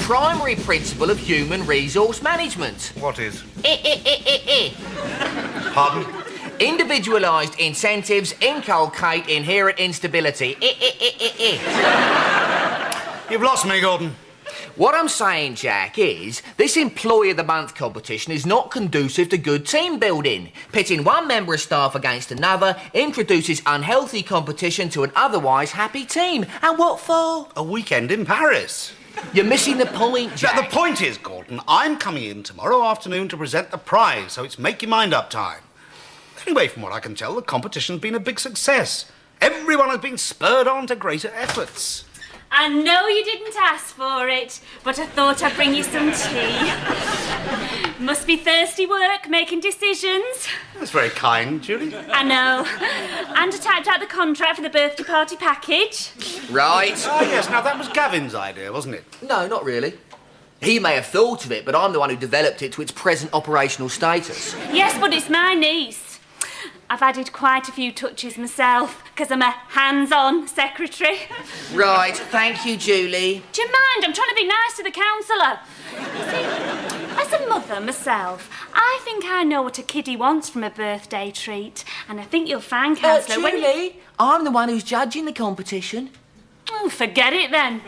primary principle of human resource management. What is? I. Pardon? Individualised incentives inculcate inherent instability. You've lost me, Gordon. What I'm saying, Jack, is this Employee of the Month competition is not conducive to good team building. Pitting one member of staff against another introduces unhealthy competition to an otherwise happy team. And what for? A weekend in Paris. You're missing the point, Jack. The point is, Gordon, I'm coming in tomorrow afternoon to present the prize, so it's make your mind up time. Anyway, from what I can tell, the competition's been a big success. Everyone has been spurred on to greater efforts. I know you didn't ask for it, but I thought I'd bring you some tea. Must be thirsty work, making decisions. That's very kind, Julie. I know. And I typed out the contract for the birthday party package. Right. Ah, yes, now that was Gavin's idea, wasn't it? No, not really. He may have thought of it, but I'm the one who developed it to its present operational status. Yes, but it's my niece. I've added quite a few touches myself, because I'm a hands-on secretary. Right, thank you, Julie. Do you mind? I'm trying to be nice to the councillor. You see, as a mother myself, I think I know what a kiddie wants from a birthday treat. And I think you'll find, councillor, Julie, I'm the one who's judging the competition. Oh, forget it then.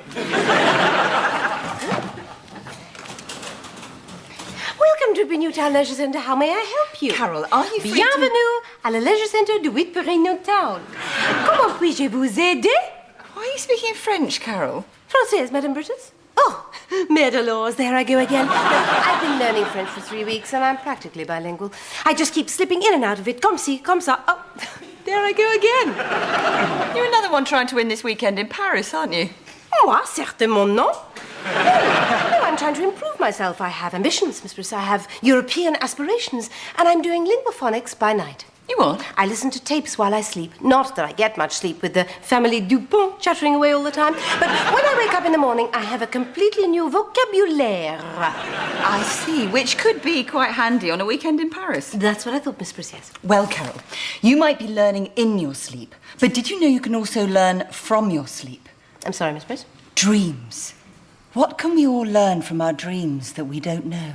Welcome to Newtown Leisure Centre. How may I help you? Carol, are you free Bienvenue à la Leisure Centre de Whitbury Newtown. Comment puis-je vous aider? Why are you speaking French, Carol? Française, Madame Brittas? Oh, Meadowlaws, there I go again. No, I've been learning French for 3 weeks and I'm practically bilingual. I just keep slipping in and out of it. Comme ci, comme ça. Oh, there I go again. You're another one trying to win this weekend in Paris, aren't you? Moi, certainement non. No, I'm trying to improve myself. I have ambitions, Miss Briss. I have European aspirations, and I'm doing linguaphonics by night. You what? I listen to tapes while I sleep. Not that I get much sleep with the family Dupont chattering away all the time, but when I wake up in the morning, I have a completely new vocabulaire. I see, which could be quite handy on a weekend in Paris. That's what I thought, Miss Briss, yes. Well, Carol, you might be learning in your sleep, but did you know you can also learn from your sleep? I'm sorry, Miss Briss. Dreams. What can we all learn from our dreams that we don't know?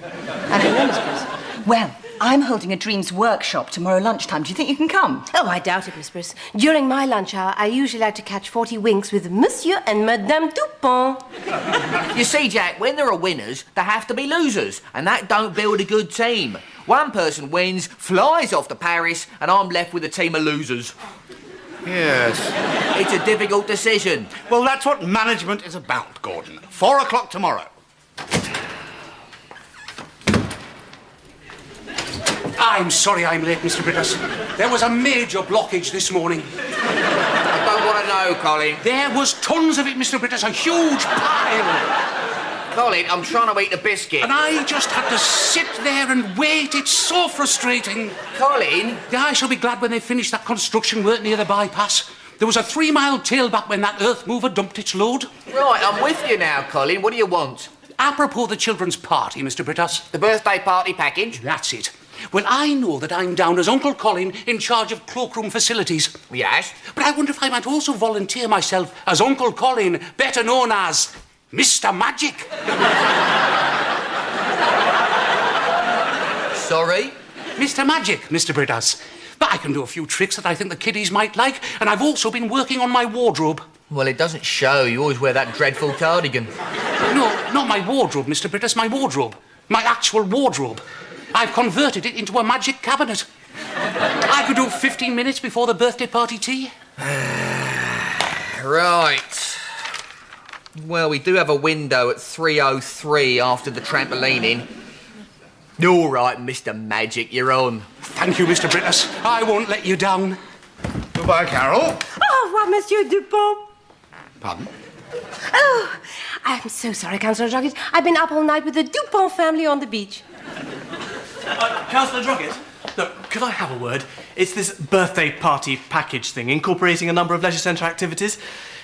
I don't know, Miss Briss. Well, I'm holding a dreams workshop tomorrow lunchtime. Do you think you can come? Oh, I doubt it, Miss Briss. During my lunch hour, I usually like to catch 40 winks with Monsieur and Madame Dupont. You see, Jack, when there are winners, there have to be losers, and that don't build a good team. One person wins, flies off to Paris, and I'm left with a team of losers. Yes. It's a difficult decision. Well, that's what management is about, Gordon. 4 o'clock tomorrow. I'm sorry I'm late, Mr. Brittas. There was a major blockage this morning. I don't want to know, Colin. There was tons of it, Mr. Brittas, a huge pile. Colin, I'm trying to eat a biscuit. And I just had to sit there and wait. It's so frustrating. Colin? Yeah, I shall be glad when they finish that construction work near the bypass. There was a 3-mile tailback when that earth mover dumped its load. Right, I'm with you now, Colin. What do you want? Apropos the children's party, Mr. Brittas. The birthday party package? That's it. Well, I know that I'm down as Uncle Colin in charge of cloakroom facilities. Yes? But I wonder if I might also volunteer myself as Uncle Colin, better known as Mr. Magic. Sorry? Mr. Magic, Mr. Brittas. But I can do a few tricks that I think the kiddies might like, and I've also been working on my wardrobe. Well, it doesn't show. You always wear that dreadful cardigan. No, not my wardrobe, Mr. Brittas, my wardrobe. My actual wardrobe. I've converted it into a magic cabinet. I could do 15 minutes before the birthday party tea. Right. Well, we do have a window at 3:03 after the trampolining. All right, Mr. Magic, you're on. Thank you, Mr. Brittas. I won't let you down. Goodbye, Carol. Au revoir, Monsieur Dupont. Pardon? Oh, I'm so sorry, Councillor Droggett. I've been up all night with the Dupont family on the beach. Councillor Droggett, look, could I have a word? It's this birthday party package thing, incorporating a number of leisure centre activities.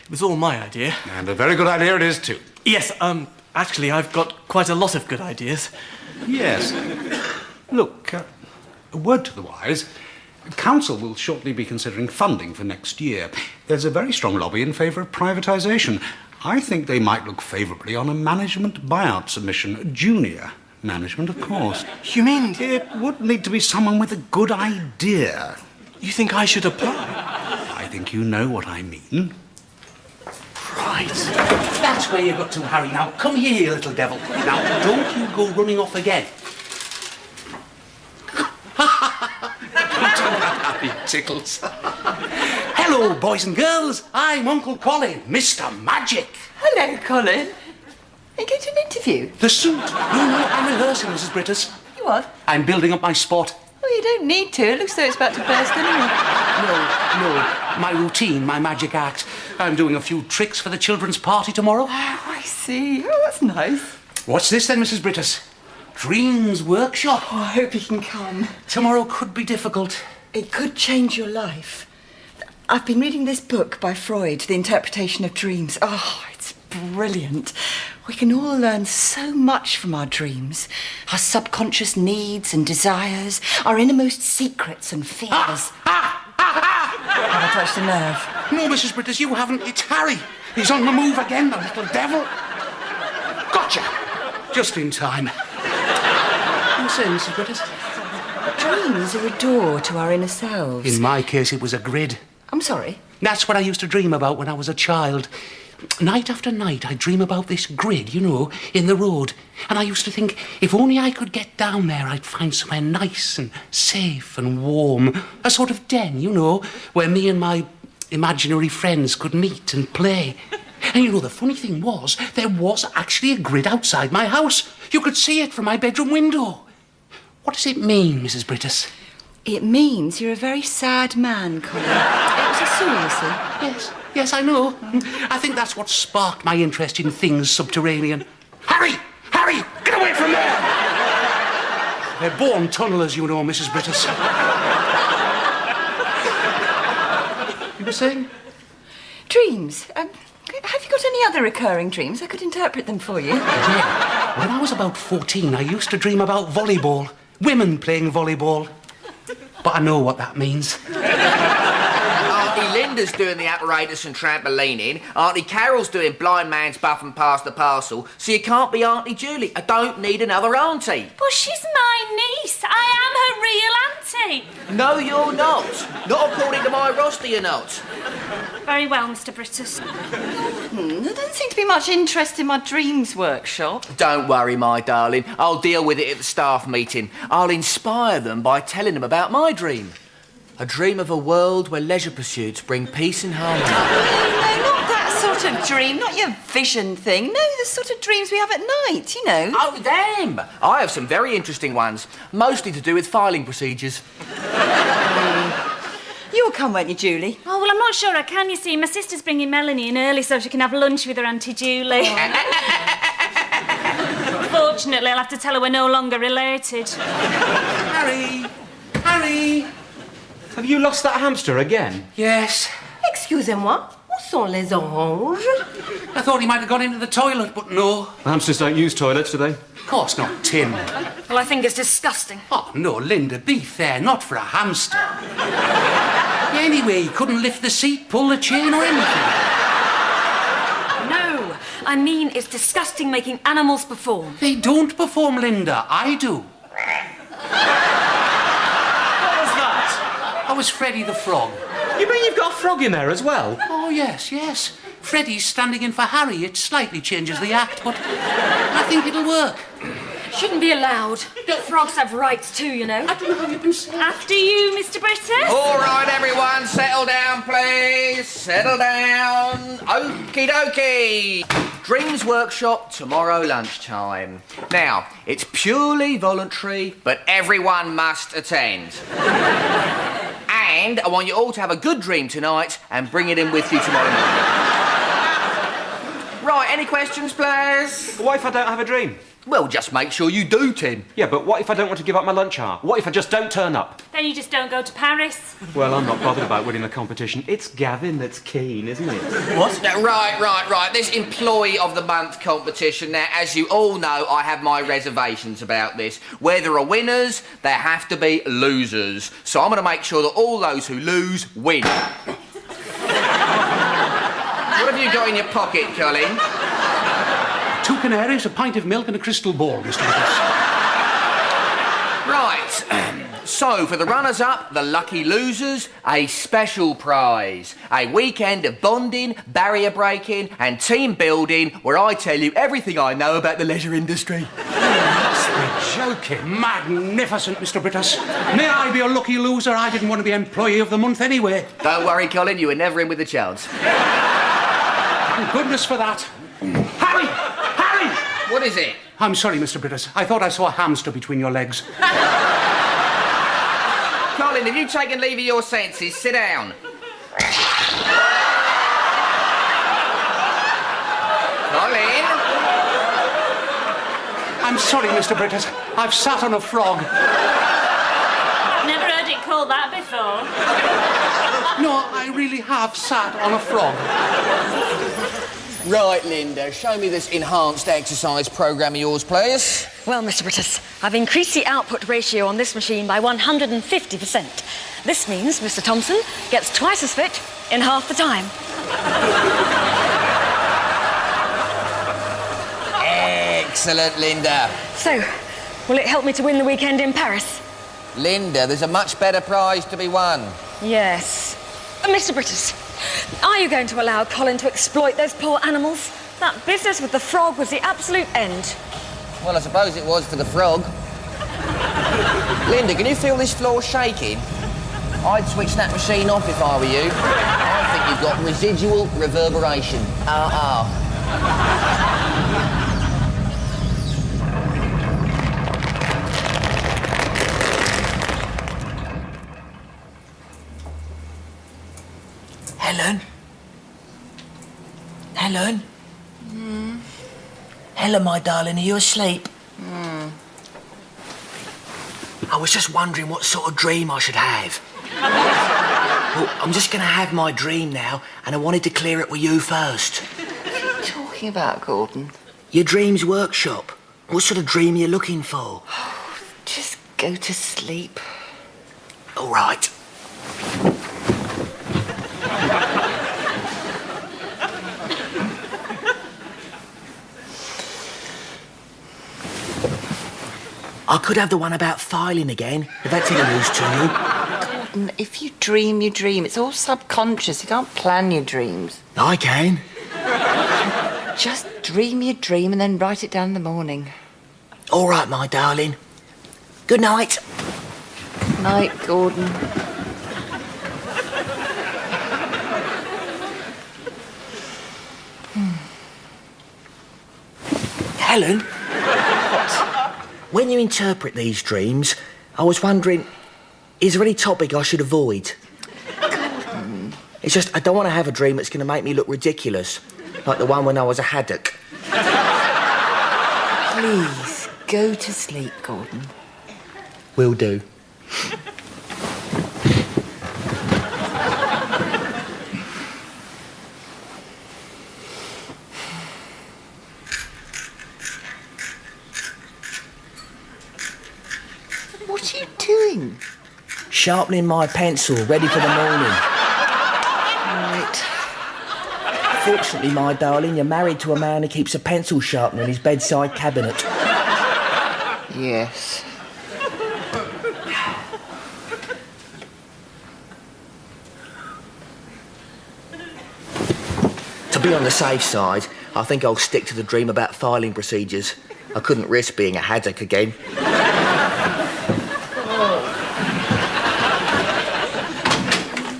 It was all my idea. And a very good idea it is, too. Yes, actually, I've got quite a lot of good ideas. Yes. Look, a word to the wise. Council will shortly be considering funding for next year. There's a very strong lobby in favour of privatisation. I think they might look favourably on a management buyout submission. Junior management, of course. You mean It would need to be someone with a good idea. you think I should apply? I think you know what I mean. Right. That's where you got to, Harry. Now, come here, you little devil. Now, don't you go running off again. Happy tickles. Hello, boys and girls. I'm Uncle Colin, Mr. Magic. Hello, Colin. Are you going to an interview? The suit. No, I'm rehearsing, Mrs. Brittas. You what? I'm building up my spot. Oh, you don't need to. It looks though it's about to burst anyway. No, my routine, my magic act. I'm doing a few tricks for the children's party tomorrow. Oh, I see. Oh, that's nice. What's this then, Mrs. Brittas? Dreams Workshop. Oh, I hope you can come. Tomorrow could be difficult. It could change your life. I've been reading this book by Freud, The Interpretation of Dreams. Oh, it's brilliant. We can all learn so much from our dreams. Our subconscious needs and desires, our innermost secrets and fears. Have I touched a nerve? No, Mrs. Brittas, you haven't. It's Harry. He's on the move again, the little devil. Gotcha. Just in time. You say, Mrs. Brittas? Dreams are a door to our inner selves. In my case, it was a grid. I'm sorry. That's what I used to dream about when I was a child. Night after night, I'd dream about this grid, you know, in the road. And I used to think, if only I could get down there, I'd find somewhere nice and safe and warm. A sort of den, you know, where me and my imaginary friends could meet and play. And you know, the funny thing was, there was actually a grid outside my house. You could see it from my bedroom window. What does it mean, Mrs. Brittas? It means you're a very sad man, Colin. It was a serious. Yes, I know. I think that's what sparked my interest in things subterranean. Harry! Get away from there! They're born tunnellers, you know, Mrs. Brittas. You were saying? Dreams. Have you got any other recurring dreams? I could interpret them for you. Yeah. When I was about 14, I used to dream about volleyball. Women playing volleyball. But I know what that means. Auntie Linda's doing the apparatus and trampolining. Auntie Carol's doing blind man's buff and pass the parcel. So you can't be Auntie Julie. I don't need another auntie. Well, she's my niece. I am her real auntie. No, you're not. Not according to my roster, you're not. Very well, Mr. Brittas. There doesn't seem to be much interest in my dreams workshop. Don't worry, my darling. I'll deal with it at the staff meeting. I'll inspire them by telling them about my dream. A dream of a world where leisure pursuits bring peace and harmony. No, not that sort of dream. Not your vision thing. No, the sort of dreams we have at night, you know. Oh, them! I have some very interesting ones, mostly to do with filing procedures. You'll come, won't you, Julie? Oh, well, I'm not sure I can, you see. My sister's bringing Melanie in early so she can have lunch with her Auntie Julie. Fortunately, I'll have to tell her we're no longer related. Harry! Have you lost that hamster again? Yes. Excusez-moi, où sont les oranges? I thought he might have gone into the toilet, but no. Hamsters don't use toilets, do they? Of course not, Tim. Well, I think it's disgusting. Oh, no, Linda, be fair, not for a hamster. Anyway, he couldn't lift the seat, pull the chain or anything. No, I mean it's disgusting making animals perform. They don't perform, Linda. I do. What was that? I was Freddy the Frog. You mean you've got a frog in there as well? Oh, yes. Freddy's standing in for Harry. It slightly changes the act, but I think it'll work. Shouldn't be allowed. Frogs have rights too, you know. I don't know how you've been saying. After you, Mr. Brittas. All right, everyone, settle down, please. Settle down. Okie dokie. Dreams Workshop tomorrow lunchtime. Now, it's purely voluntary, but everyone must attend. And I want you all to have a good dream tonight and bring it in with you tomorrow morning. Right, any questions, please? What if I don't have a dream? Well, just make sure you do, Tim. Yeah, but what if I don't want to give up my lunch hour? What if I just don't turn up? Then you just don't go to Paris. Well, I'm not bothered about winning the competition. It's Gavin that's keen, isn't it? What? Right. This Employee of the Month competition. Now, as you all know, I have my reservations about this. Where there are winners, there have to be losers. So I'm going to make sure that all those who lose win. What have you got in your pocket, Colin? 2 canaries, a pint of milk and a crystal ball, Mr. Brittas. Right. So, for the runners-up, the lucky losers, a special prize. A weekend of bonding, barrier breaking and team building where I tell you everything I know about the leisure industry. You're joking. Magnificent, Mr. Brittas. May I be a lucky loser? I didn't want to be Employee of the Month anyway. Don't worry, Colin, you were never in with a chance. Thank goodness for that. Harry! Harry! What is it? I'm sorry, Mr. Brittas. I thought I saw a hamster between your legs. Colin, have you taken leave of your senses? Sit down. Colin? I'm sorry, Mr. Brittas. I've sat on a frog. Never heard it called that before. No, I really have sat on a frog. Right, Linda, show me this enhanced exercise programme of yours, please. Well, Mr. Brittas, I've increased the output ratio on this machine by 150%. This means Mr. Thompson gets twice as fit in half the time. Excellent, Linda. So, will it help me to win the weekend in Paris? Linda, there's a much better prize to be won. Yes. Mr. Brittas, are you going to allow Colin to exploit those poor animals? That business with the frog was the absolute end. Well, I suppose it was for the frog. Linda, can you feel this floor shaking? I'd switch that machine off if I were you. I think you've got residual reverberation. Helen? Helen? Helen, my darling, are you asleep? I was just wondering what sort of dream I should have. Well, I'm just going to have my dream now, and I wanted to clear it with you first. What are you talking about, Gordon? Your dreams workshop. What sort of dream are you looking for? Just go to sleep. All right. I could have the one about filing again, if that's any use to you. Gordon, if you dream, you dream. It's all subconscious. You can't plan your dreams. I can. Just dream your dream and then write it down in the morning. All right, my darling. Good night. Night, Gordon. Helen? When you interpret these dreams, I was wondering, is there any topic I should avoid? It's just, I don't want to have a dream that's going to make me look ridiculous, like the one when I was a haddock. Please, go to sleep, Gordon. Will do. What are you doing? Sharpening my pencil, ready for the morning. Right. Fortunately, my darling, you're married to a man who keeps a pencil sharpener in his bedside cabinet. Yes. To be on the safe side, I think I'll stick to the dream about filing procedures. I couldn't risk being a haddock again.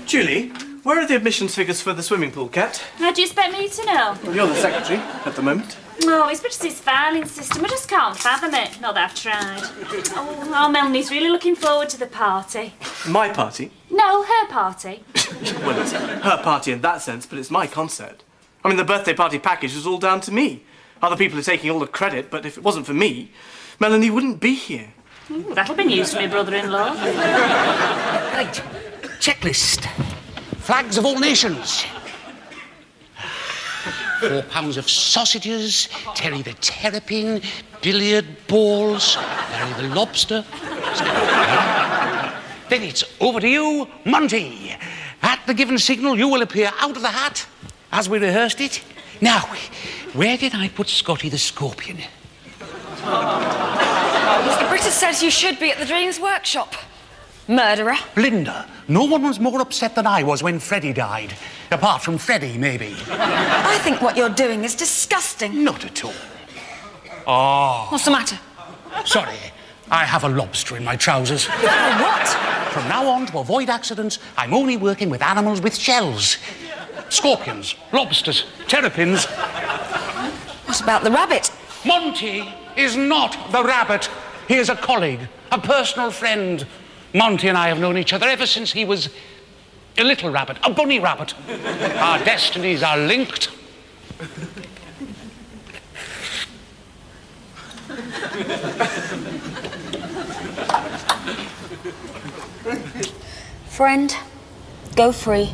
Julie, where are the admissions figures for the swimming pool, Cat? How do you expect me to know? Well, you're the secretary at the moment. Oh, it's Brittas' filing system. I just can't fathom it. Not that I've tried. Oh, Melanie's really looking forward to the party. My party? No, her party. Well, it's her party in that sense, but it's my concert. I mean, the birthday party package was all down to me. Other people are taking all the credit, but if it wasn't for me, Melanie wouldn't be here. Ooh, that'll be news to my brother-in-law. Right. Checklist. Flags of all nations. 4 pounds of sausages, Terry the terrapin, billiard balls, Larry the lobster. Then it's over to you, Monty. At the given signal, you will appear out of the hat as we rehearsed it. Now, where did I put Scotty the Scorpion? Mr. Brittas says you should be at the Dreams Workshop. Murderer. Linda, no one was more upset than I was when Freddie died. Apart from Freddie, maybe. I think what you're doing is disgusting. Not at all. Oh. What's the matter? Sorry, I have a lobster in my trousers. What? From now on, to avoid accidents, I'm only working with animals with shells. Scorpions, lobsters, terrapins. What about the rabbit? Monty is not the rabbit. He is a colleague, a personal friend. Monty and I have known each other ever since he was a little rabbit, a bunny rabbit. Our destinies are linked. Friend, go free.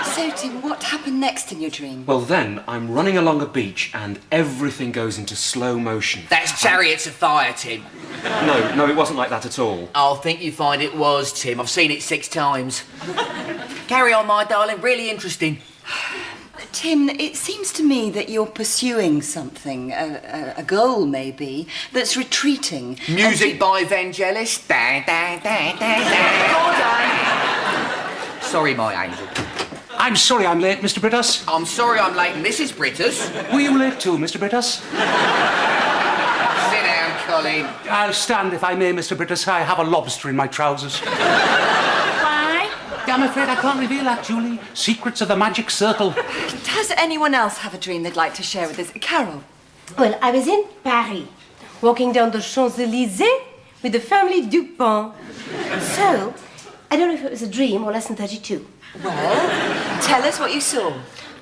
So, Tim, what happened next in your dream? Well, then, I'm running along a beach and everything goes into slow motion. That's Chariots of Fire, Tim. No, it wasn't like that at all. I'll think you find it was, Tim. I've seen it 6 times. Carry on, my darling. Really interesting. Tim, it seems to me that you're pursuing something, a goal maybe, that's retreating. Music by Vangelis. Da, da, da, da, da. Sorry, my angel. I'm sorry I'm late, Mr. Brittas. I'm sorry I'm late, Mrs. Brittas. Were you late too, Mr. Brittas? Sit down, Colin. I'll stand if I may, Mr. Brittas. I have a lobster in my trousers. Why? I'm afraid I can't reveal that, Julie. Secrets of the magic circle. Does anyone else have a dream they'd like to share with us? Carol? Well, I was in Paris, walking down the Champs-Élysées with the family Dupont. So, I don't know if it was a dream or lesson 32. Well, tell us what you saw.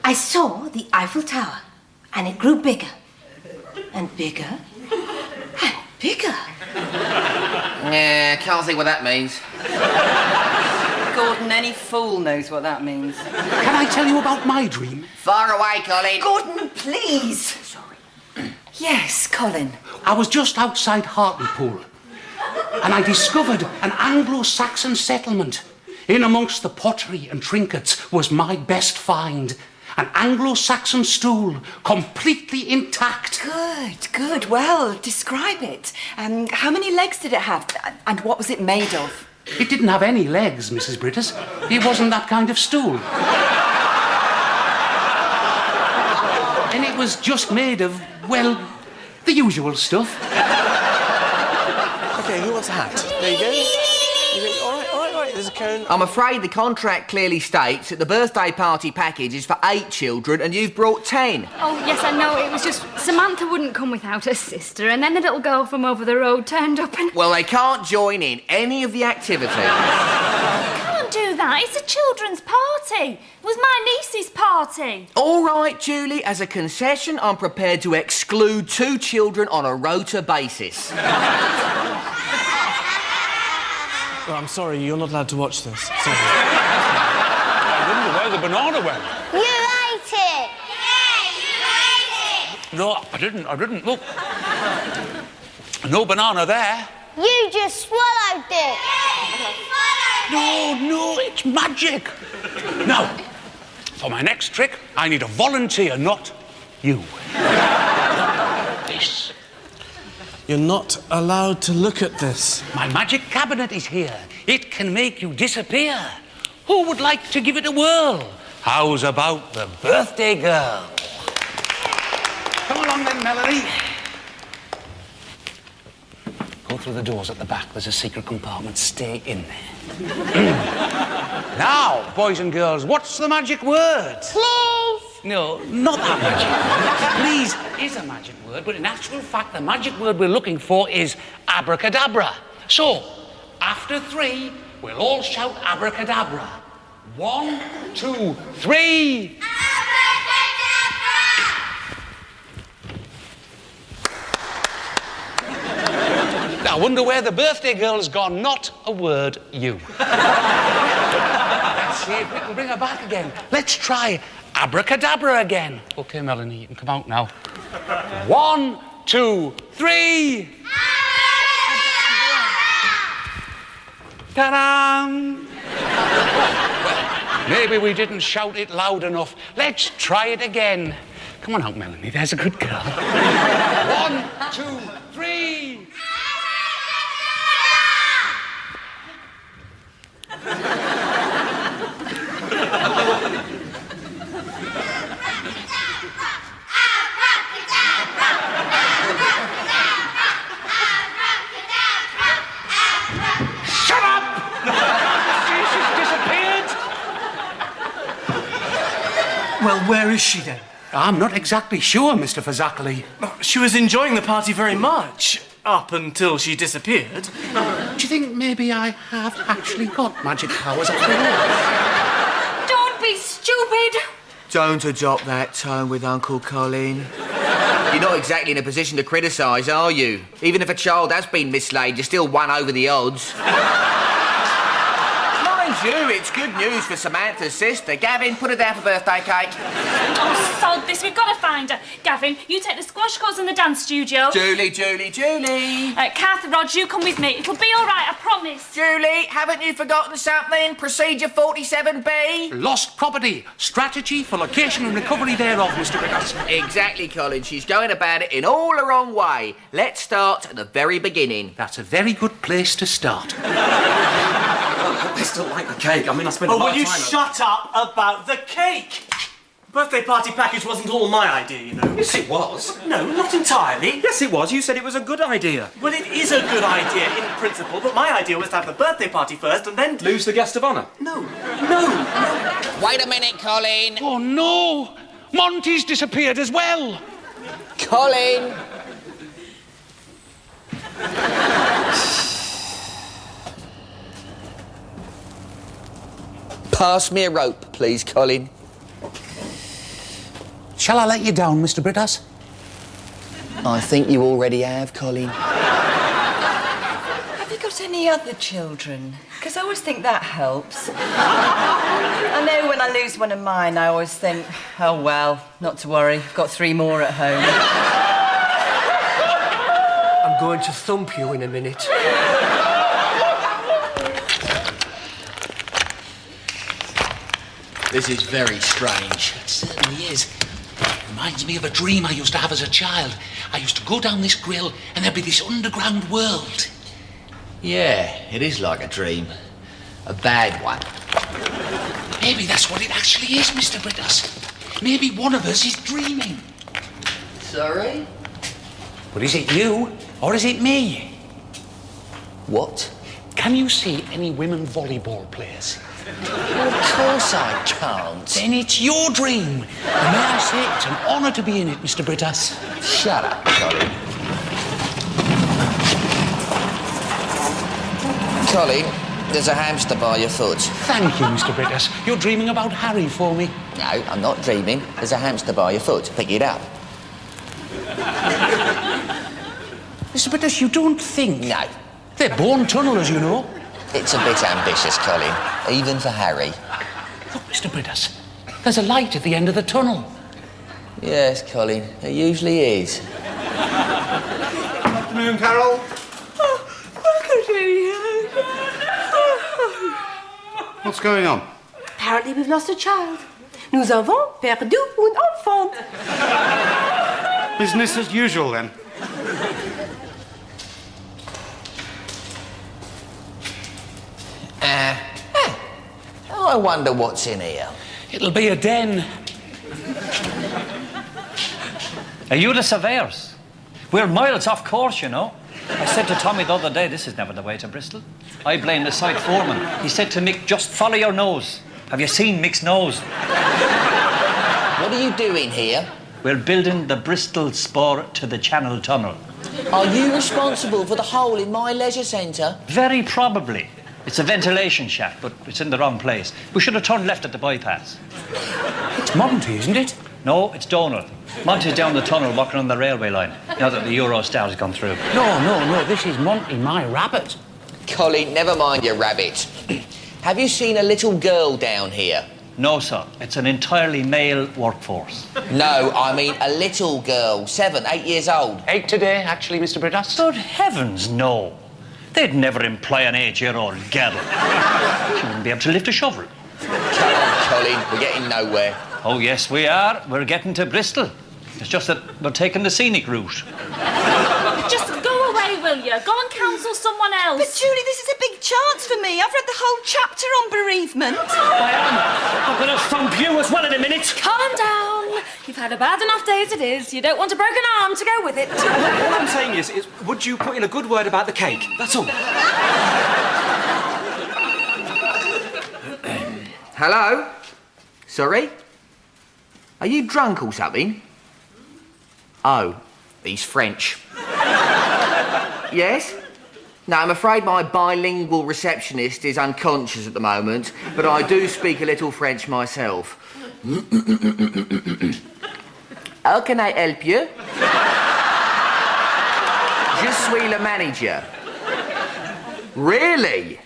I saw the Eiffel Tower, and it grew bigger, and bigger, and bigger. Yeah, can't see what that means. Gordon, any fool knows what that means. Can I tell you about my dream? Far away, Colin. Gordon, please. Sorry. Yes, Colin. I was just outside Hartlepool, and I discovered an Anglo-Saxon settlement. In amongst the pottery and trinkets was my best find. An Anglo-Saxon stool, completely intact. Good. Well, describe it. How many legs did it have? And what was it made of? It didn't have any legs, Mrs. Brittas. It wasn't that kind of stool. And it was just made of, well, the usual stuff. Okay, who wants a hat? There you go. All right. There's a cone. I'm afraid the contract clearly states that the birthday party package is for 8 children and you've brought 10. Oh, yes, I know. It was just Samantha wouldn't come without her sister, and then the little girl from over the road turned up and... Well, they can't join in any of the activities. Can't do that. It's a children's party. It was my niece's party. All right, Julie, as a concession, I'm prepared to exclude 2 children on a rota basis. Oh, I'm sorry, you're not allowed to watch this. Sorry. I didn't know where the banana went. You ate it! No, I didn't. Look. No banana there. You just swallowed it! No, it's magic. Now, for my next trick, I need a volunteer, not you. This. You're not allowed to look at this. My magic cabinet is here. It can make you disappear. Who would like to give it a whirl? How's about the birthday girl? Come along then, Melanie. Go through the doors at the back. There's a secret compartment. Stay in there. Now, boys and girls, what's the magic word? Please! No, not that magic word. Please is a magic word, but in actual fact, the magic word we're looking for is abracadabra. So, after 3, we'll all shout abracadabra. 1, 2, 3. I wonder where the birthday girl has gone. Not a word, you. Let's see if we can bring her back again. Let's try abracadabra again. Okay, Melanie, you can come out now. 1, 2, 3. Ta-da! Well, maybe we didn't shout it loud enough. Let's try it again. Come on out, Melanie. There's a good girl. 1, 2, 3. Shut up! She's disappeared. Well, where is she then? I'm not exactly sure, Mr. Fazakerly. She was enjoying the party very much, up until she disappeared. Do you think maybe I have actually got magic powers after all? Don't be stupid. Don't adopt that tone with Uncle Colin. You're not exactly in a position to criticise, are you? Even if a child has been mislaid, you're still one over the odds. Mind you, it's good news for Samantha's sister. Gavin, put her down for birthday cake. Oh, sod this. We've got to find her. Gavin, you take the squash course in the dance studio. Julie. Kath, Rog, you come with me. It'll be all right, I promise. Julie, haven't you forgotten something? Procedure 47B? Lost property. Strategy for location and recovery thereof, Mr. Brittas. Exactly, Colin. She's going about it in all the wrong way. Let's start at the very beginning. That's a very good place to start. I still like the cake. I mean, I spent a Oh, lot will of you time... shut up about the cake? Birthday party package wasn't all my idea, you know. Yes, it was. No, not entirely. Yes, it was. You said it was a good idea. Well, it is a good idea in principle, but my idea was to have the birthday party first and then... Lose the guest of honour. No. Wait a minute, Colin. Oh, no. Monty's disappeared as well. Colin. Pass me a rope, please, Colin. Shall I let you down, Mr. Brittas? I think you already have, Colin. Have you got any other children? Because I always think that helps. I know when I lose one of mine, I always think, oh, well, not to worry. I've got 3 more at home. I'm going to thump you in a minute. This is very strange. It certainly is. Reminds me of a dream I used to have as a child. I used to go down this grill and there'd be this underground world. Yeah, it is like a dream. A bad one. Maybe that's what it actually is, Mr. Brittas. Maybe one of us is dreaming. Sorry? But is it you or is it me? What? Can you see any women volleyball players? Well, of course I can't. Then it's your dream. And may I say, it's an honour to be in it, Mr. Brittas. Shut up, Colin. Colin, there's a hamster by your foot. Thank you, Mr. Brittas. You're dreaming about Harry for me. No, I'm not dreaming. There's a hamster by your foot. Pick it up. Mr. Brittas, you don't think... No. They're born tunnellers, you know. It's a bit ambitious, Colin. Even for Harry. Look, Mr. Brittas, there's a light at the end of the tunnel. Yes, Colin. There usually is. Good afternoon, Carol. What's going on? Apparently we've lost a child. Nous avons perdu un enfant. Business as usual, then. I wonder what's in here. It'll be a den. Are you the surveyors? We're miles off course, you know. I said to Tommy the other day, this is never the way to Bristol. I blame the site foreman. He said to Mick, just follow your nose. Have you seen Mick's nose? What are you doing here? We're building the Bristol spur to the Channel Tunnel. Are you responsible for the hole in my leisure centre? Very probably. It's a ventilation shaft, but it's in the wrong place. We should have turned left at the bypass. It's Monty, isn't it? No, it's Donald. Monty's down the tunnel walking on the railway line, now that the Eurostar has gone through. No, this is Monty, my rabbit. Colin, never mind your rabbit. Have you seen a little girl down here? No, sir. It's an entirely male workforce. No, I mean a little girl, 7, 8 years old. 8 today, actually, Mr. Brittas. Good heavens, no. They'd never employ an 8-year-old girl. She wouldn't be able to lift a shovel. Come on, Colin, we're getting nowhere. Oh, yes, we are. We're getting to Bristol. It's just that we're taking the scenic route. Just go away, will you? Go and counsel someone else. But Julie, this is a big chance for me. I've read the whole chapter on bereavement. I'm going to thump you as well in a minute. Calm down. You've had a bad enough day as it is. You don't want a broken arm to go with it. All I'm saying is, would you put in a good word about the cake? That's all. Hello? Sorry? Are you drunk or something? Oh, he's French. Yes? No, I'm afraid my bilingual receptionist is unconscious at the moment, but I do speak a little French myself. How can I help you? Je suis le manager. Really?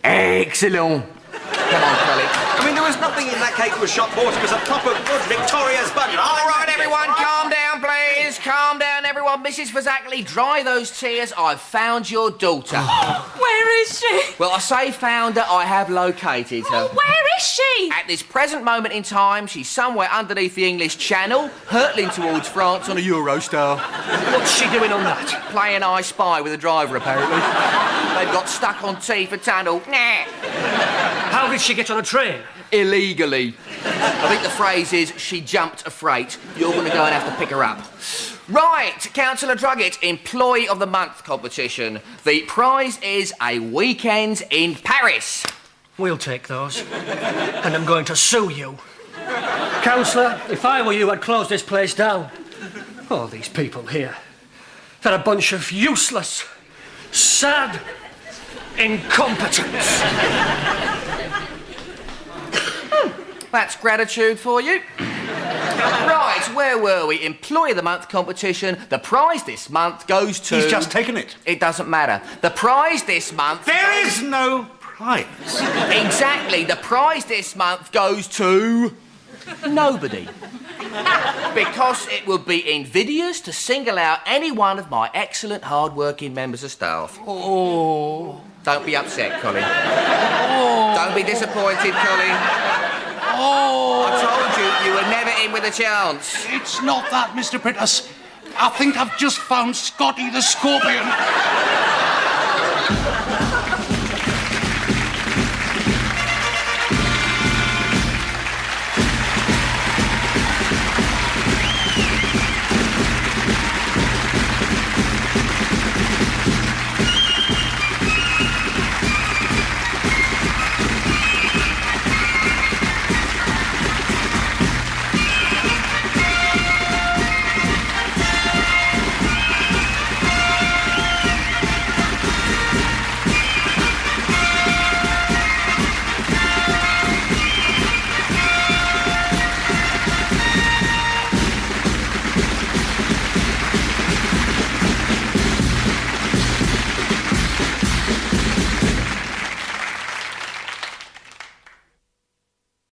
Excellent. Come on, Colin. I mean, there was nothing in that cake that was shot bought. It was a proper good Victoria's budget. All right, everyone, calm down, please. Calm down, everyone. Mrs. Fazackley, dry those tears. I've found your daughter. Where is she? Well, I say found her, I have located her. Oh, where is she? At this present moment in time, she's somewhere underneath the English Channel, hurtling towards France on a Eurostar. What's she doing on that? Playing I Spy with the driver, apparently. They've got stuck on T for tunnel. Nah. How did she get on a train? Illegally. I think the phrase is, she jumped a freight. You're going to go and have to pick her up. Right, Councillor Druggett, Employee of the Month competition. The prize is a weekend in Paris. We'll take those. And I'm going to sue you. Councillor, if I were you, I'd close this place down. All these people here. They're a bunch of useless, sad incompetents. That's gratitude for you. Right, where were we? Employee of the Month competition. The prize this month goes to... He's just taken it. It doesn't matter. The prize this month... There is no prize. Exactly. The prize this month goes to... nobody. Because it would be invidious to single out any one of my excellent, hard-working members of staff. Oh. Don't be upset, Colin. Oh. Don't be disappointed, Colin. Oh! I told you, you were never in with a chance. It's not that, Mr. Brittas. I think I've just found Scotty the Scorpion.